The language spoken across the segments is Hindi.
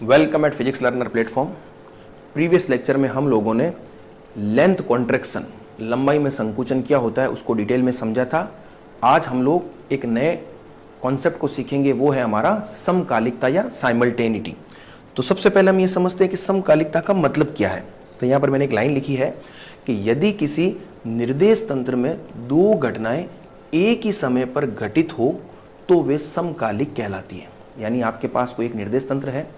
Welcome eight physics learner platform. Previous lecture में हम लोगों ने लेंथ कॉन्ट्रैक्शन, लंबाई में संकुचन क्या होता है उसको डिटेल में समझा था। आज हम लोग एक नए कॉन्सेप्ट को सीखेंगे, वो है हमारा समकालिकता या साइमल्टेनिटी। तो सबसे पहले हम ये समझते हैं कि समकालिकता का मतलब क्या है। तो यहाँ पर मैंने एक लाइन लिखी है कि यदि किसी निर्देश तंत्र में दो घटनाएं एक ही समय पर घटित हो तो वे समकालिक कहलाती है। यानी आपके पास कोई एक निर्देश तंत्र है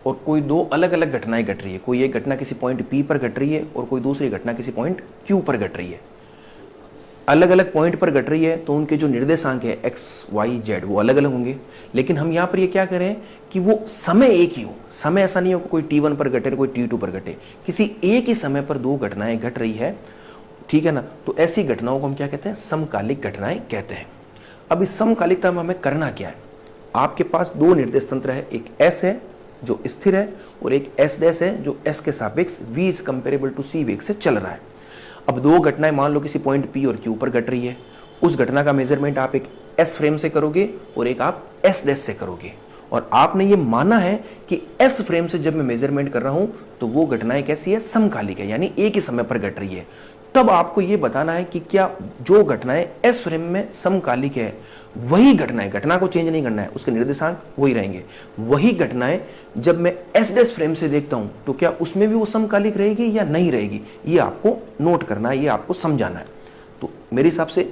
और कोई दो अलग अलग घटनाएं घट रही है। कोई एक घटना किसी पॉइंट P पर घट रही है और कोई दूसरी घटना किसी पॉइंट Q पर घट रही है। अलग अलग पॉइंट पर घट रही है तो उनके जो निर्देशांक है x, y, z वो अलग अलग होंगे। लेकिन हम यहाँ पर ये क्या करें कि वो समय एक ही हो। समय ऐसा नहीं हो कि कोई T1 पर घटे कोई T2 पर घटे, किसी एक ही समय पर दो घटनाएं घट रही है, ठीक है ना। तो ऐसी घटनाओं को हम क्या कहते हैं, समकालिक घटनाएं कहते हैं। अब इस समकालिकता में हमें करना क्या है, आपके पास दो निर्देश तंत्र है, एक S है जो स्थिर है और एक S डैश है जो S के सापेक्ष v is comparable to c वेग से चल रहा है। अब दो घटनाएं मान लो किसी पॉइंट P और Q पर घट रही है, उस घटना का मेजरमेंट आप एक S फ्रेम से करोगे और एक आप S डैश से करोगे। और आपने ये माना है कि S फ्रेम से जब मैं मेजरमेंट कर रहा हूं तो वो घटनाएं कैसी है, समकालिक है, यानी एक ही समय पर घट रही है। तब आपको ये बताना है कि क्या जो घटनाएं S फ्रेम में समकालिक है वही घटनाएं, घटना को चेंज नहीं करना है, उसके निर्देशांक वही रहेंगे, वही घटनाएं जब मैं S डैश फ्रेम से देखता हूं तो क्या उसमें भी वो समकालिक रहेगी या नहीं रहेगी, ये आपको नोट करना है, ये आपको समझाना है। तो मेरे हिसाब से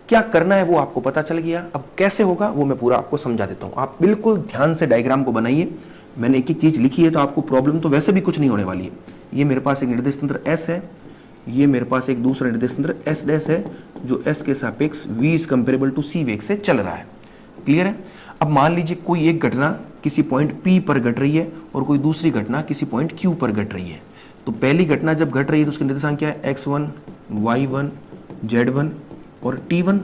क्या करना है वो आपको पता चल गया। अब कैसे होगा वो मैं पूरा आपको समझा देता हूं। आप बिल्कुल ध्यान से डायग्राम को बनाइए। मैंने एक एक चीज लिखी है तो आपको प्रॉब्लम तो वैसे भी कुछ नहीं होने वाली है। ये मेरे पास एक निर्देश तंत्र S है, ये मेरे पास एक दूसरा निर्देश तंत्र S डैश है जो S के सापेक्ष v is comparable to c वेग से चल रहा है। क्लियर है। अब मान लीजिए कोई एक घटना किसी पॉइंट P पर घट रही है और कोई दूसरी घटना किसी पॉइंट Q पर घट रही है। तो पहली घटना जब घट रही है तो उसके निर्देशांक क्या है, x1, y1, z1 और t1,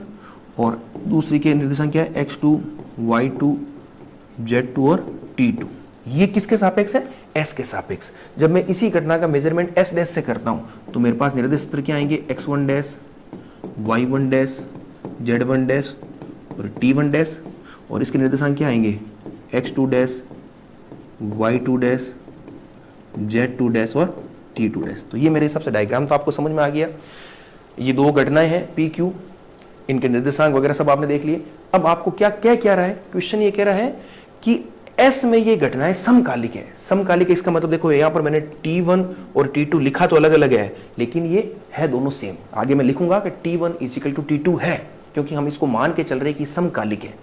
और दूसरी के निर्देशांक क्या है, x2, y2, z2 और t2। ये किसके सापेक्ष है, S के सापेक्ष। जब मैं इसी घटना का मेजरमेंट S डैश से करता हूं तो मेरे पास निर्देश तंत्र क्या आएंगे, x1 dash, y1 dash, z1 dash और t1 डैश, और इसके निर्देशांक क्या आएंगे, x2 dash, y2 dash, z2 dash और t2 डैश। तो ये मेरे हिसाब से डायग्राम तो आपको समझ में आ गया। ये दो घटनाएं हैं P Q, इनके निर्देशांक वगैरह सब आपने देख लिए। अब आपको क्या कह रहा है, क्वेश्चन ये कह रहा है कि S में ये घटनाएं समकालिक है। समकालिक इसका मतलब देखो यहाँ पर मैंने T1 और T2 लिखा तो अलग अलग है लेकिन ये है दोनों सेम। आगे मैं लिखूंगा कि T1 इक्वल टू T2 है क्योंकि हम इसको मान के चल रहे हैं कि समकालिक है।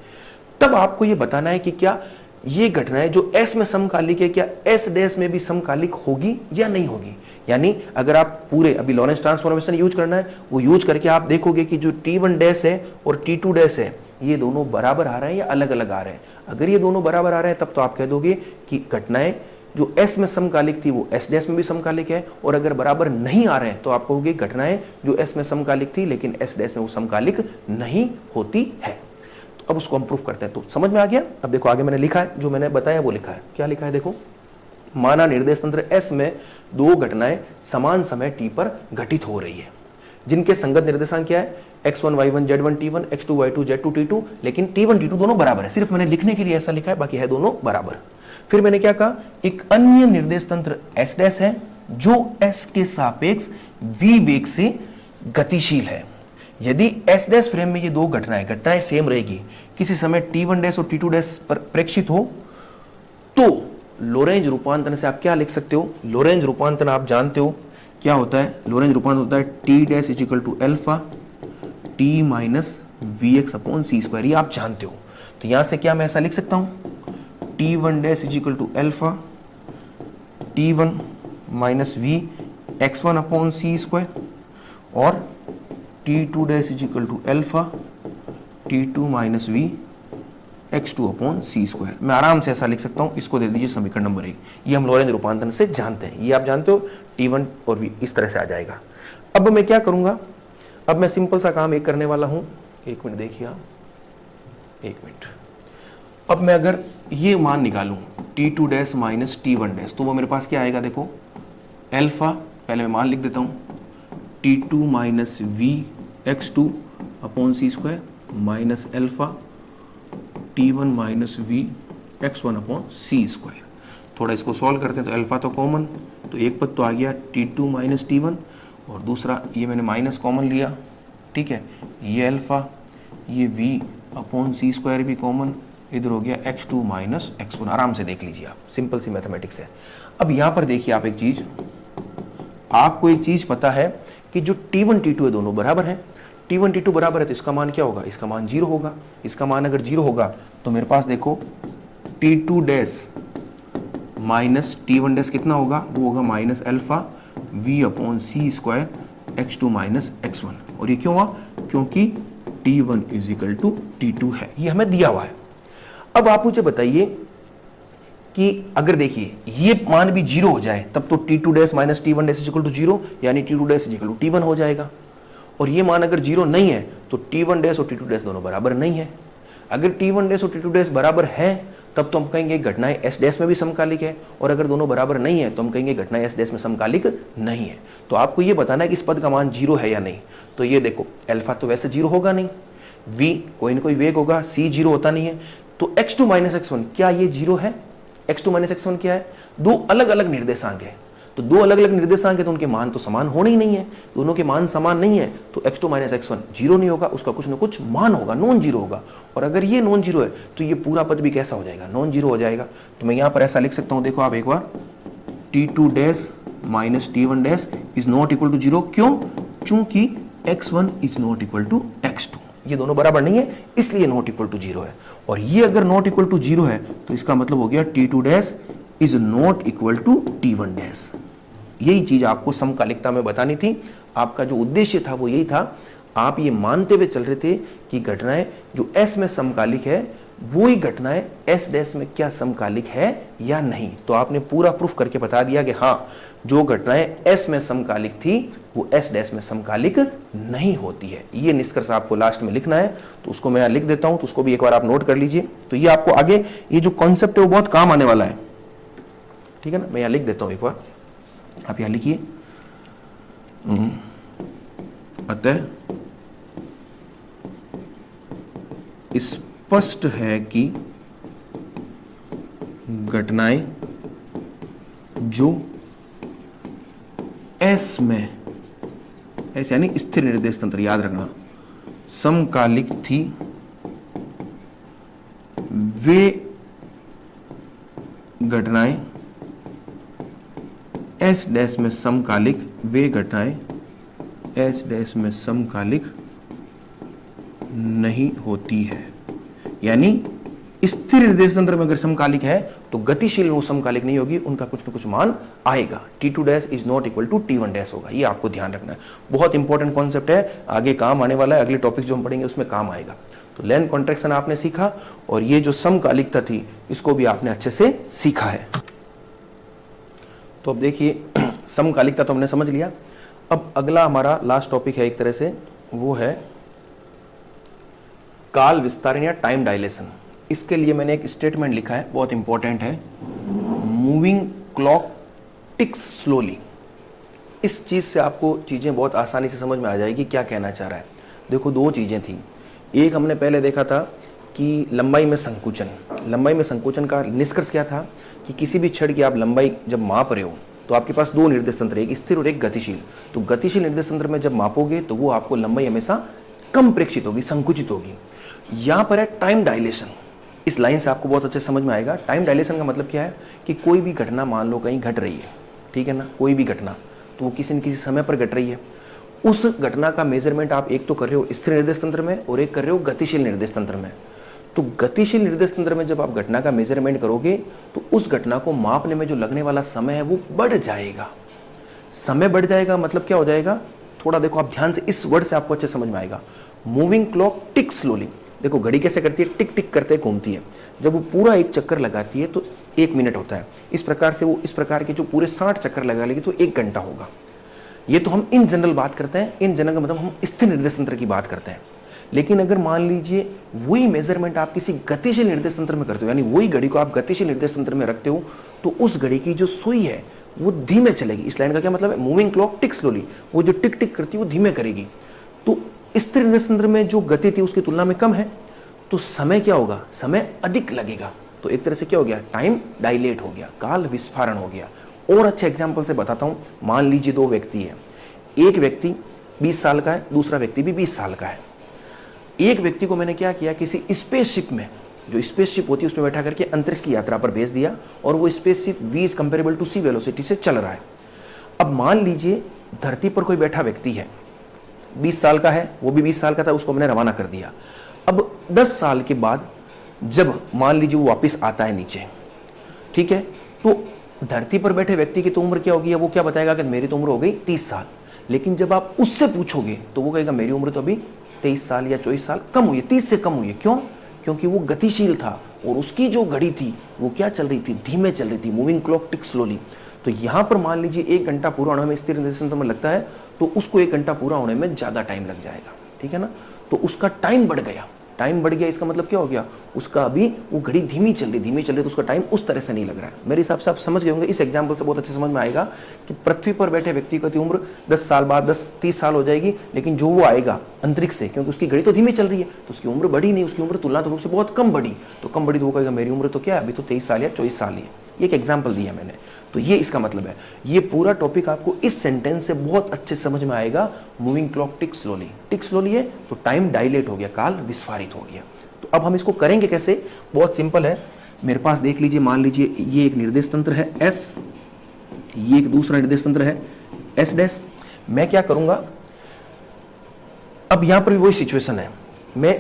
तब आपको ये बताना है कि क्या ये घटनाएं जो S में समकालिक है क्या S डैश में भी समकालिक होगी या नहीं होगी। यानी अगर आप पूरे अभी लॉरेंस ट्रांसफॉर्मेशन यूज करना है, वो यूज करके आप देखोगे कि जो T1 डैश है और T2 डैश है ये दोनों बराबर आ रहे हैं या अलग अलग आ रहे हैं। अगर ये दोनों बराबर आ रहे हैं तब तो आप कह दोगे कि घटनाएं जो S में समकालिक थी वो S डैश में भी समकालिक है, और अगर बराबर नहीं आ रहे हैं तो आप कहोगे घटनाएं जो S में समकालिक थी लेकिन S डैश में वो समकालिक नहीं होती है। तो अब उसको हम प्रूफ करते हैं। तो समझ में आ गया। अब देखो आगे मैंने लिखा है, जो मैंने बताया वो लिखा है। क्या लिखा है देखो, माना निर्देश तंत्र S में दो घटनाएं समान समय t पर घटित हो रही है जिनके संगत निर्देशांक क्या है, x1, y1, z1, t1, x2, y2, z2, t2, लेकिन t1, t2 दोनों बराबर है। सिर्फ मैंने लिखने के लिए ऐसा लिखा है, बाकी है दोनों बराबर। फिर मैंने क्या कहा, एक अन्य निर्देश तंत्र S डैश है जो S के सापेक्ष v वेग से गतिशील है। यदि S डैश फ्रेम में ये दो घटनाएं सेम रहेगी, किसी समय t1 डैश और t2 डैश पर प्रेक्षित हो, तो लोरेंज रूपांतरण से आप क्या लिख सकते हो, लोरेंज रूपांतरण आप जानते हो क्या होता है, लोरेंज रूपांतरण होता है t dash is equal to alpha t minus v x upon c square. ये आप जानते हो। तो यहां से क्या मैं ऐसा लिख सकता हूं, t1 dash is equal to alpha t1 minus v x1 upon c square और t2 dash is equal to alpha t2 minus v x2 upon c square. मैं आराम से ऐसा लिख सकता हूं। इसको दे दीजिए समीकरण नंबर 1। ये हम लोरेंज रूपांतरण से जानते हैं, ये आप जानते हो, t1 और v इस तरह से आ जाएगा। अब मैं क्या करूंगा, अब मैं सिंपल सा काम एक करने वाला हूं। एक मिनट देखिए आप, एक मिनट। अब मैं अगर ये मान निकालूं t2 dash minus t1 dash, तो वो मेरे पास क्या आएगा देखो, अल्फा, पहले मैं मान लिख देता हूं, t2 minus v x2 upon c square minus alpha t1 minus v x1 upon c square. थोड़ा इसको सॉल्व करते हैं तो अल्फा तो कॉमन, तो एक पद तो आ गया T2 माइनस T1 और दूसरा ये मैंने माइनस कॉमन लिया, ठीक है, ये अल्फा, ये V अपॉन सी स्क्वायर भी कॉमन, इधर हो गया x2 माइनस x1। आराम से देख लीजिए आप, सिंपल सी मैथमेटिक्स है। अब यहां पर देखिए आप एक चीज, आपको एक चीज पता है कि जो T1 T2 है दोनों बराबर है। T1 T2 बराबर है तो इसका मान क्या होगा, इसका मान 0 होगा। इसका मान अगर 0 होगा तो मेरे पास देखो T2 dash minus T1 dash कितना होगा, वो होगा minus alpha V upon c square x2 minus x1। और ये क्यों हुआ, क्योंकि T1 is equal to T2 है, ये हमें दिया हुआ है। अब आप मुझे बताइए कि अगर देखिए ये मान भी 0 हो जाए तब तो T2 dash minus T1 dash is equal to 0, यानी T2 dash is equal to T1 हो जाएगा। और ये मान अगर 0 नहीं है तो T1 डैश और T2 डैश दोनों बराबर नहीं है। अगर T1 डैश और T2 डैश बराबर है तब तो हम कहेंगे घटनाएं S डैश में भी समकालिक है, और अगर दोनों बराबर नहीं है तो हम कहेंगे घटनाएं S डैश में समकालिक नहीं है। तो आपको ये बताना है कि इस पद का मान 0 है या नहीं। तो ये देखो अल्फा तो वैसे 0 होगा नहीं, V कोई ना कोई वेग होगा, C 0 होता नहीं है, तो x2 माइनस x1 क्या ये 0 है? x2 माइनस x1 क्या है? दो अलग अलग निर्देशांक है, तो दो अलग अलग निर्देशांक है तो उनके मान तो समान होने ही नहीं है। दोनों के मान समान नहीं है तो x2 माइनस x1 0 नहीं होगा, उसका कुछ ना कुछ मान होगा, नॉन जीरो होगा। और अगर ये नॉन जीरो है तो ये पूरा पद भी कैसा हो जाएगा, नॉन जीरो हो जाएगा। तो मैं यहां पर ऐसा लिख सकता हूं, देखो आप एक बार, T2 dash minus T1 dash is not equal to 0। क्यों? चूंकि x1 is not equal to x2, ये दोनों बराबर नहीं है इसलिए नॉट इक्वल टू 0 है। और ये अगर नॉट इक्वल टू 0 है तो इसका मतलब हो गया T2 dash is not equal to T1 dash. यही चीज आपको समकालिकता में बतानी थी। आपका जो उद्देश्य था वो यही था, आप ये मानते हुए चल रहे थे कि घटनाएं जो S में समकालिक है वो ही घटनाएं S डैश में क्या समकालिक है या नहीं। तो आपने पूरा प्रूफ करके बता दिया कि हाँ, जो घटनाएं S में समकालिक थी वो S डैश में समकालिक नहीं होती है। ये निष्कर्ष आपको लास्ट में लिखना है, तो उसको मैं लिख देता हूं, तो उसको भी एक बार आप नोट कर लीजिए। तो ये आपको आगे ये जो कॉन्सेप्ट है वो बहुत काम आने वाला है, ठीक है ना। मैं यहां लिख देता हूं एक बार, आप यहां लिखिए, अतः स्पष्ट है कि घटनाएं जो S में, S यानी स्थिर निर्देश तंत्र, याद रखना, समकालिक थी, वे घटनाएं S डैश में समकालिक, वे घटनाएं S डैश में समकालिक नहीं होती है। यानी स्थिर निर्देश तंत्र में अगर समकालिक है तो गतिशील में वो समकालिक नहीं होगी, उनका कुछ न कुछ मान आएगा। T2 dash is not equal to T1 dash होगा, ये आपको ध्यान रखना है। बहुत इंपॉर्टेंट कॉन्सेप्ट है, आगे काम आने वाला है, अगले टॉपिक जो हम पढ़ेंगे उसमें काम आएगा। तो लेंथ कॉन्ट्रैक्शन आपने सीखा, और ये जो समकालिकता थी इसको भी आपने अच्छे से सीखा है। तो अब देखिए समकालिकता तो हमने समझ लिया। अब अगला हमारा लास्ट टॉपिक है एक तरह से, वो है काल विस्तारण या टाइम डायलेशन। इसके लिए मैंने एक स्टेटमेंट लिखा है, बहुत इंपॉर्टेंट है, मूविंग क्लॉक टिक्स स्लोली। इस चीज से आपको चीजें बहुत आसानी से समझ में आ जाएगी क्या कहना चाह रहा है। देखो दो चीजें थी, एक हमने पहले देखा था कि लंबाई में संकुचन। लंबाई में संकुचन का निष्कर्ष क्या था कि किसी भी छड़ की आप लंबाई जब माप रहे हो तो आपके पास दो निर्देश तंत्र, एक स्थिर और एक गतिशील। तो गतिशील निर्देश तंत्र में जब मापोगे तो वो आपको लंबाई हमेशा कम प्रेक्षित होगी, संकुचित होगी। यहां पर है टाइम डायलेशन। इस लाइन से आपको बहुत अच्छे समझ में आएगा। टाइम डायलेशन का मतलब क्या है कि कोई भी घटना मान लो कहीं घट रही है, ठीक है ना, कोई भी घटना, तो वो किसी न किसी समय पर घट रही है। उस घटना का मेजरमेंट आप एक तो कर रहे हो स्थिर निर्देश तंत्र में और एक कर रहे हो गतिशील निर्देश तंत्र में। तो गतिशील निर्देश तंत्र में जब आप घटना का मेजरमेंट करोगे तो उस घटना को मापने में जो लगने वाला समय है वो बढ़ जाएगा। समय बढ़ जाएगा मतलब क्या हो जाएगा, थोड़ा देखो आप ध्यान से, इस वर्ड से आपको अच्छे समझ में आएगा। मूविंग क्लॉक टिक स्लोली। देखो घड़ी कैसे करती है, टिक टिक करते घूमती है। जब वो पूरा एक चक्कर लगाती है तो 1 मिनट होता है। इस प्रकार से वो इस प्रकार के जो पूरे 60 चक्कर लगा लेगी तो 1 घंटा होगा। ये तो हम इन जनरल बात करते हैं, इन जनरल का मतलब हम स्थिर निर्देश तंत्र की बात करते हैं। लेकिन अगर मान लीजिए वही मेजरमेंट आप किसी गतिशील निर्देश तंत्र में करते हो, यानी वही घड़ी को आप गतिशील निर्देश तंत्र में रखते हो, तो उस घड़ी की जो सुई है वो धीमे चलेगी। इस लाइन का क्या मतलब है, मूविंग क्लॉक टिक स्लोली, वो जो टिक टिक करती है वो धीमे करेगी। तो स्थिर निर्देश तंत्र में जो गति थी उसकी तुलना में कम है, तो समय क्या होगा, समय अधिक लगेगा। तो एक तरह से क्या हो गया, टाइम डायलेट हो गया, काल विस्फारण हो गया। और अच्छे एग्जाम्पल से बताता हूं, मान लीजिए दो व्यक्ति है, एक व्यक्ति 20 साल का है, दूसरा व्यक्ति भी 20 साल का है। एक व्यक्ति को मैंने क्या किया, किसी स्पेसशिप में, जो स्पेसशिप होती है उसमें बैठा करके अंतरिक्ष की यात्रा पर भेज दिया, और वो spaceship v is comparable to c velocity से चल रहा है। अब मान लीजिए धरती पर कोई बैठा व्यक्ति है, 20 साल का है, वो भी 20 साल का था, उसको मैंने रवाना कर दिया। अब 10 साल के बाद जब मान लीजिए वो वापस आता है नीचे, ठीक है, तो धरती पर बैठे व्यक्ति की तो उम्र क्या होगी, वो क्या बताएगा कि मेरी तो उम्र हो गई 30 साल। लेकिन जब आप उससे पूछोगे तो वो कहेगा मेरी उम्र तो अभी 23 साल या 24 साल कम हुई है, 30 से कम हुई है। क्यों? क्योंकि वो गतिशील था और उसकी जो घड़ी थी वो क्या चल रही थी, धीमे चल रही थी, मूविंग क्लॉक टिक स्लोली। तो यहां पर मान लीजिए 1 घंटा पूरा होने में स्थिर निर्देशांक में लगता है, तो उसको 1 घंटा पूरा होने में ज्यादा टाइम लग जाएगा, ठीक है ना। तो उसका टाइम बढ़ गया, टाइम बढ़ गया, इसका मतलब क्या हो गया, उसका अभी वो घड़ी धीमी चल रही तो उसका टाइम उस तरह से नहीं लग रहा है। मेरे हिसाब से आप समझ गए होंगे, इस एग्जांपल से बहुत अच्छे समझ में आएगा कि पृथ्वी पर बैठे व्यक्ति की उम्र 10 साल बाद 30 साल हो जाएगी, लेकिन जो वो आएगा अंतरिक्ष से, क्योंकि उसकी घड़ी तो धीमी चल रही है, तो उसकी उम्र बढ़ी नहीं, उसकी उम्र तुलनात्मक रूप से बहुत कम बढ़ी। तो कम बढ़ी तो वो कहेगा मेरी उम्र तो क्या है, अभी तो 23 साल या 24 साल ही है। ये एक एग्जाम्पल दिया मैंने, तो ये इसका मतलब है। ये पूरा टॉपिक आपको इस सेंटेंस से बहुत अच्छे समझ में आएगा। मूविंग क्लॉक टिक स्लोली है तो टाइम डायलेट हो गया, काल विस्फारित हो गया। तो अब हम इसको करेंगे कैसे, बहुत सिंपल है। मेरे पास देख लीजिए, मान लीजिए ये एक निर्देश तंत्र है S, ये एक दूसरा निर्देश तंत्र है S डैश। मैं क्या करूंगा, अब यहां पर भी वही सिचुएशन है, मैं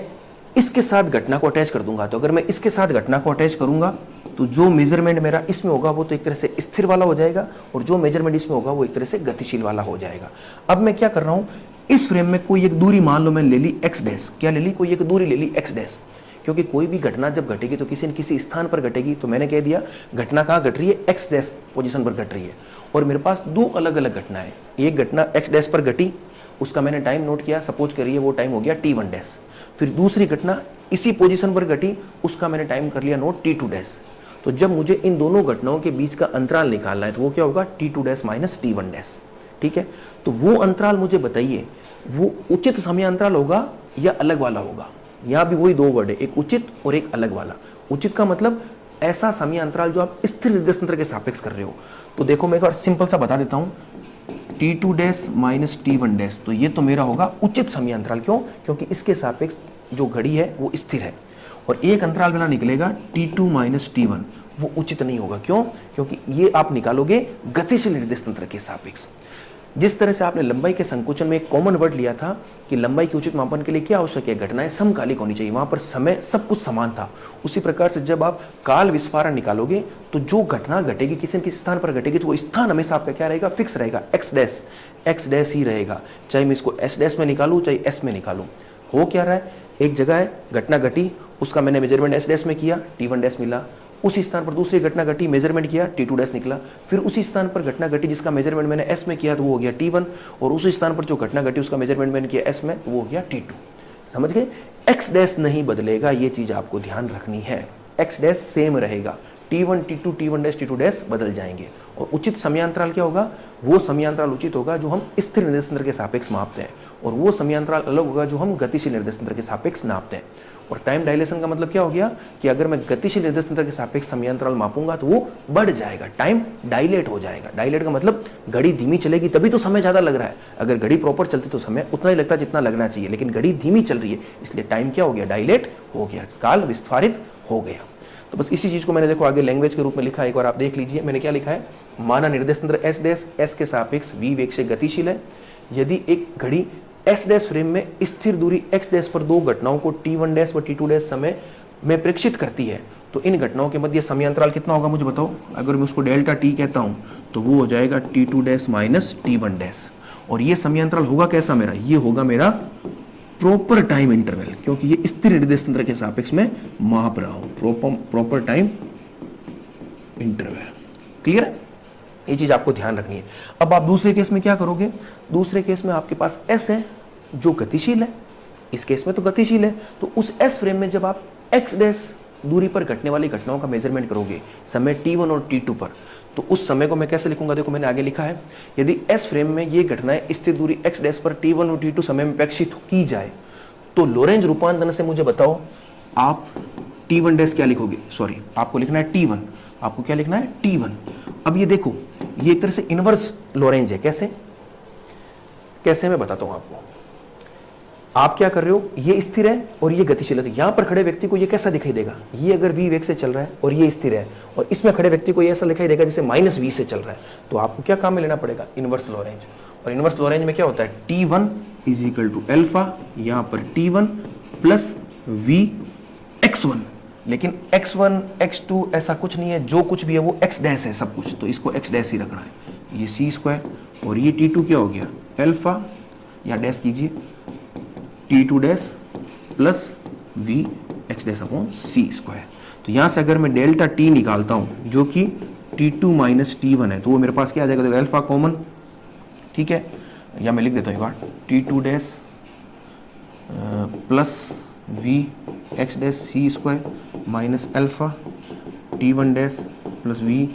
इसके साथ घटना को अटैच कर दूंगा। तो अगर मैं इसके साथ घटना को अटैच करूंगा तो जो मेजरमेंट मेरा इसमें होगा वो तो एक तरह से स्थिर वाला हो जाएगा, और जो मेजरमेंट इसमें होगा वो एक तरह से गतिशील वाला हो जाएगा। अब मैं क्या कर रहा हूं, इस फ्रेम में कोई एक दूरी मान लो मैंने ले ली x डैश, क्या ले ली, कोई एक दूरी ले ली x डैश, क्योंकि कोई भी घटना जब घटेगी तो किसी न किसी स्थान पर घटेगी। तो मैंने कह दिया घटना कहाँ घट रही है, x डैश पोजीशन पर घट रही है। और मेरे पास दो अलग अलग घटना है, एक घटना x डैश पर घटी, उसका मैंने टाइम नोट किया, सपोज करिए वो टाइम हो गया t1 डैश। फिर दूसरी घटना इसी पोजीशन पर घटी, उसका मैंने टाइम कर लिया नोट t2 डैश। तो जब मुझे इन दोनों घटनाओं के बीच का अंतराल निकालना है तो वो क्या होगा, t2 dash minus t1 dash, ठीक है। तो वो अंतराल मुझे बताइए, वो उचित समय अंतराल होगा या अलग वाला होगा। यहां भी वही दो वर्ड है, एक उचित और एक अलग वाला। उचित का मतलब ऐसा समय अंतराल जो आप स्थिर निर्देश तंत्र के सापेक्ष कर रहे हो। तो देखो मैं एक बार सिंपल सा बता देता हूं, t2 dash minus t1 dash, तो ये तो मेरा होगा उचित समय अंतराल। क्यों? क्योंकि इसके सापेक्ष जो घड़ी है वो स्थिर है। और एक अंतराल मेरा निकलेगा t2 माइनस t1, वो उचित नहीं होगा। क्यों? क्योंकि ये आप निकालोगे गतिशील निर्देश तंत्र के सापेक्ष। जिस तरह से आपने लंबाई के संकोचन में एक कॉमन वर्ड लिया था कि लंबाई के उचित मापन के लिए क्या आवश्यक है, घटनाएं समकालिक होनी चाहिए, वहां पर समय सब कुछ समान था। उसी प्रकार से जब आप काल विस्फारण निकालोगे तो जो घटना घटेगी किसी न किसी स्थान पर घटेगी, तो वो स्थान हमेशा आपका क्या रहेगा, फिक्स रहेगा, एक्स डैश ही रहेगा। चाहे मैं इसको एस डैश में निकालूं चाहे एस में निकालूं। हो क्या रहा है, एक जगह है घटना घटी, उसका मैंने मेजरमेंट एस डैश में किया, t1 डैश मिला। उसी स्थान पर दूसरी घटना घटी, मेजरमेंट किया, t2 डैश निकला। फिर उसी स्थान पर घटना घटी जिसका मेजरमेंट मैंने s में किया तो वो हो गया t1, और उसी स्थान पर जो घटना घटी उसका मेजरमेंट मैंने किया s में, वो हो गया t2। समझ गए? x डैश नहीं बदलेगा, ये चीज आपको ध्यान रखनी है। x डैश सेम रहेगा, t1 t2 t1 dash t2 dash बदल जाएंगे। और उचित समयांतराल क्या होगा, वो समयांतराल उचित होगा जो हम स्थिर निर्देश तंत्र के सापेक्ष मापते हैं, और वो समयांतराल अलग होगा जो हम गतिशील निर्देश तंत्र के सापेक्ष नापते हैं। और टाइम डायलेशन का मतलब क्या हो गया कि अगर मैं गतिशील निर्देश तंत्र के सापेक्ष समयांतराल मापूंगा तो वो बढ़ जाएगा, टाइम डायलेट हो जाएगा। डायलेट का मतलब घड़ी धीमी चलेगी तभी तो समय ज्यादा लग रहा है। अगर घड़ी प्रॉपर चलती तो समय उतना ही लगता जितना लगना चाहिए, लेकिन घड़ी धीमी चल रही है इसलिए टाइम क्या हो गया, डायलेट हो गया, काल विस्फारित हो गया। तो बस इसी चीज को मैंने देखो आगे लैंग्वेज के रूप में लिखा है, एक बार आप देख लीजिए। मैंने क्या लिखा है, माना निर्देश तंत्र एस डैश एस के सापेक्ष v वेग से गतिशील है। यदि एक घड़ी एस डैश फ्रेम में स्थिर दूरी एक्स डैश पर दो घटनाओं को t1 डैश व t2 डैश समय में प्रेक्षित करती है, तो इन घटनाओं के मध्य समयांतराल कितना होगा मुझे बताओ। अगर मैं उसको डेल्टा टी कहता हूं तो वो हो जाएगा t2 dash minus t1 dash. और ये समयांतराल होगा कैसा मेरा, ये होगा मेरा प्रॉपर टाइम इंटरवल, क्योंकि ये स्थिर निर्देश तंत्र के सापेक्ष में माप रहा हूं, प्रॉपर टाइम इंटरवल। क्लियर है? ये चीज आपको ध्यान रखनी है। अब आप दूसरे केस में क्या करोगे, दूसरे केस में आपके पास S है जो गतिशील है, इस केस में तो गतिशील है, तो उस S फ्रेम में जब आप x डैश दूरी पर घटने वाली घटनाओं का मेजरमेंट करोगे समय t1 और t2 पर, तो उस समय को मैं कैसे लिखूंगा, देखो मैंने आगे लिखा है, यदि S फ्रेम में ये घटनाएं स्थिर दूरी x डैश पर t1 और t2 समय में प्रेक्षित की जाए तो लोरेंज रूपांतरण से मुझे बताओ आप T1 डैश क्या लिखोगे, सॉरी आपको लिखना है T1, आपको क्या लिखना है T1। अब ये देखो ये एक तरह से इनवर्स लोरेंज है, कैसे कैसे मैं बताता हूं आपको। आप क्या कर रहे हो, ये स्थिर है और ये गतिशील है, तो यहां पर खड़े व्यक्ति को ये कैसा दिखाई देगा, ये अगर v वेग से चल रहा है और ये स्थिर है, और इसमें खड़े व्यक्ति को ये ऐसा दिखाई देगा जैसे -v से चल रहा है। तो आपको क्या काम में लेना पड़ेगा, इनवर्स लोरेंज। और इनवर्स लोरेंज में क्या होता है, T1 is equal to alpha, यहां पर T1 प्लस v x1, लेकिन x1 x2 ऐसा कुछ नहीं है, जो कुछ भी है वो x डैश है सब कुछ, तो इसको x डैश ही रखना है। ये c स्क्वायर और ये T2 क्या हो गया, अल्फा या डैश कीजिए T2 dash plus v x dash upon c square. तो यहां से अगर मैं डेल्टा t निकालता हूं जो कि T2 माइनस T1 है, तो वो मेरे पास क्या आ जाएगा, देखो अल्फा कॉमन, ठीक है, या मैं लिख देता हूँ T2 dash plus v x dash c square minus alpha T1 dash plus v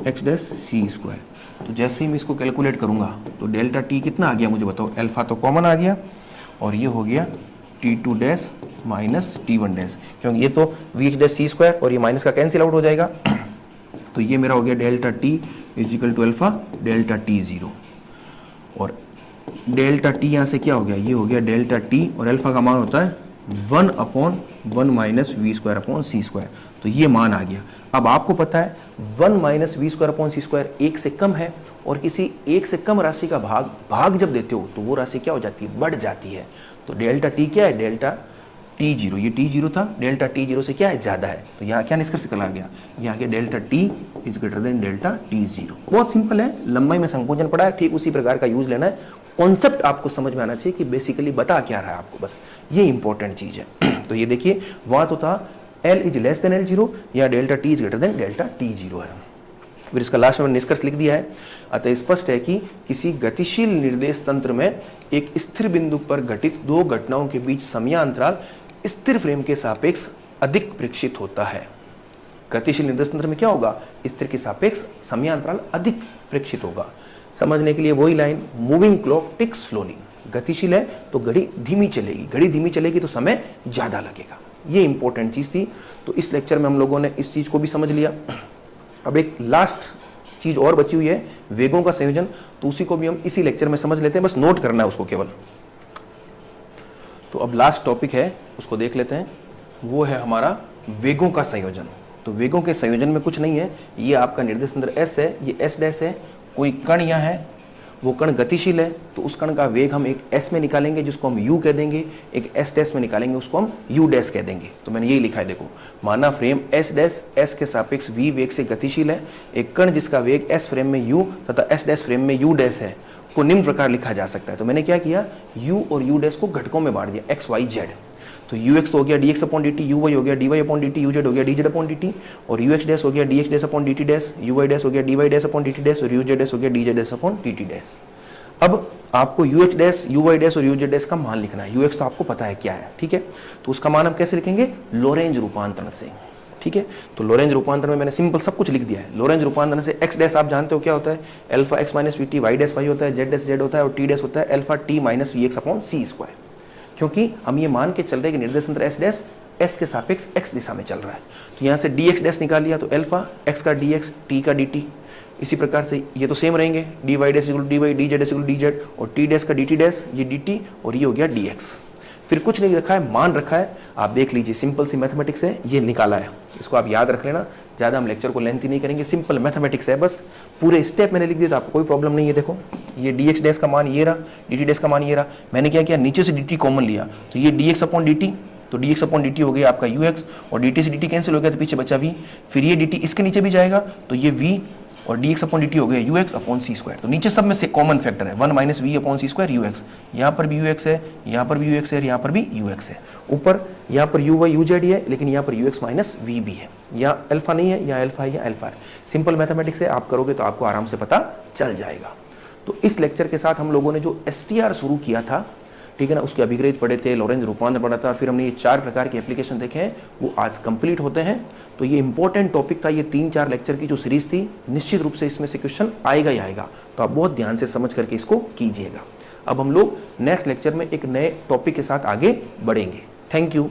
x dash c square. तो जैसे ही मैं इसको कैलकुलेट करूंगा तो डेल्टा t कितना आ गया मुझे बताओ, अल्फा तो कॉमन आ गया और ये हो गया T2 dash minus T1 dash, क्योंकि ये तो v x dash c square और ये माइनस का कैंसिल आउट हो जाएगा। तो ये मेरा हो गया delta t is equal to alpha delta t0, और डेल्टा t यहाँ से क्या हो गया, ये हो गया डेल्टा t और अल्फा का मान होता है 1/1 minus v square upon c square. तो ये मान आ गया। अब आपको पता है 1 minus v square upon c square 1 से कम है, और किसी 1 से कम राशि का भाग जब देते हो तो वो राशि क्या हो जाती है, बढ़ जाती है। तो डेल्टा t क्या है, डेल्टा t0, ये t0 था, डेल्टा t0 से क्या है, ज्यादा है। तो यहाँ क्या निष्कर्ष निकल आ गया, यहाँ के delta t is greater than delta t0। बहुत सिंपल है, लंबाई में संकोचन पड़ा है, ठीक उसी प्रकार का यूज लेना है। कॉन्सेप्ट आपको समझ में आना चाहिए कि बेसिकली बता क्या रहा है आपको, बस ये इंपॉर्टेंट चीज है। तो ये देखिए वहां तो था L is less than L0 या delta t is greater than delta t0 है। फिर इसका लास्ट में निष्कर्ष लिख दिया है। अतः स्पष्ट है कि किसी गतिशील निर्देश तंत्र में एक स्थिर बिंदु पर घटित दो घटनाओं के बीच समयांतराल स्थिर फ्रेम के सापेक्ष अधिक प्रेक्षित होता है। गतिशील निर्देश तंत्र में क्या होगा, स्थिर के सापेक्ष समयांतराल अधिक प्रेक्षित होगा। समझने के लिए वही line, moving clock ticks slowly, गतिशील है तो घड़ी धीमी चलेगी, घड़ी धीमी चलेगी तो समय ज्यादा लगेगा। ये इंपॉर्टेंट चीज थी। तो इस लेक्चर में हम लोगों ने इस चीज को भी समझ लिया। अब एक लास्ट चीज और बची हुई है, वेगों का संयोजन, तो उसी को भी हम इसी लेक्चर में समझ लेते हैं, बस नोट करना है उसको केवल। तो अब लास्ट टॉपिक है, उसको देख लेते हैं, वो है हमारा वेगों का संयोजन। तो वेगों के संयोजन में कुछ नहीं है, ये आपका निर्देश तंत्र S है, ये S डैश है, कोई कण यहाँ है, वो कण गतिशील है, तो उस कण का वेग हम एक S में निकालेंगे जिसको हम U कह देंगे, एक S डैश में निकालेंगे उसको हम U डैश कह देंगे। तो मैंने यही लिखा है, देखो माना फ्रेम S डैश S के सापेक्ष V वेग से गतिशील है, एक कण जिसका वेग S फ्रेम में U तथा S डैश फ्रेम में U डैश है को निम्न प्रकार लिखा जा सकता है। तो मैंने क्या किया, U और U डैश को घटकों में बांट दिया, x y z। तो ux तो हो गया dx अपॉन dt, uy हो गया dy अपॉन dt, uz हो गया dz अपॉन dt, और ux डैश हो गया dx dash upon dt dash, uy dash हो गया dy dash upon dt dash, और uz डैश हो गया dz dash upon dt dash. अब आपको ux डैश, uy डैश और uz डैश का मान लिखना है। ux तो आपको पता है क्या है, ठीक है, तो उसका मान हम कैसे लिखेंगे, लोरेंज रूपांतरण से, ठीक है। तो लोरेंज रूपांतरण में मैंने सिंपल सब कुछ लिख दिया है। लोरेंज रूपांतरण से x डैश आप जानते हो क्या होता है, alpha x minus we T, y dash y होता है, z डैश z होता है, और t डैश होता है alpha t minus v x upon c square. क्योंकि हम ये मान के चल रहे हैं कि निर्देश तंत्र S डैश S के सापेक्ष x दिशा में चल रहा है। तो यहाँ से dx डैश निकाल लिया, तो अल्फा x का dx, t का dt, इसी प्रकार से ये तो सेम रहेंगे, dy dash equal dy, dz dash equal dz, और t डैश का dt डैश, ये dt, और ये हो गया dx। फिर कुछ नहीं रखा है, मान रखा है, आप देख लीजिए, सिंपल सी मैथमेटिक्स है, ये निकाला है, इसको आप याद रख लेना। ज़्यादा हम लेक्चर को लेंथी नहीं करेंगे, सिंपल मैथमेटिक्स है, बस पूरे स्टेप मैंने लिख दिया, तो आपको कोई प्रॉब्लम नहीं है। देखो ये dx डैश का मान ये रहा, dt डैश का मान ये रहा, मैंने क्या किया, नीचे से dt कॉमन लिया, तो ये dx अपॉन dt, तो dx अपॉन dt हो गया आपका ux, और dt से dt कैंसिल हो गया तो पीछे बचा v, फिर ये dt इसके नीचे भी जाएगा तो ये v, और dx अपॉन dt हो गया ux अपॉन सी स्क्वायर। तो नीचे सब में से कॉमन फैक्टर है 1 minus v upon c square ux, यहाँ पर भी ux है, यहाँ पर भी ux है, यहाँ पर भी ux है, ऊपर यहाँ पर uy uz है, लेकिन यहाँ पर ux माइनस वी भी है, यहाँ अल्फा नहीं है, यहाँ अल्फा है, यहाँ अल्फा है। सिंपल मैथमेटिक्स है, आप करोगे तो आपको आराम से पता चल जाएगा। तो इस लेक्चर के साथ हम लोगों ने जो STR शुरू किया था, ठीक है ना, उसके अभिग्रहित पढ़े थे, लोरेंज रूपांतरण पढ़ा था, फिर हमने ये 4 प्रकार के एप्लीकेशन देखे हैं, वो आज कंप्लीट होते हैं। तो ये इंपॉर्टेंट टॉपिक था, ये 3-4 लेक्चर की जो सीरीज थी, निश्चित रूप से इसमें से क्वेश्चन आएगा ही आएगा, तो आप बहुत ध्यान से समझ करके इसको कीजिएगा। अब हम लोग नेक्स्ट लेक्चर में एक नए टॉपिक के साथ आगे बढ़ेंगे। Thank you.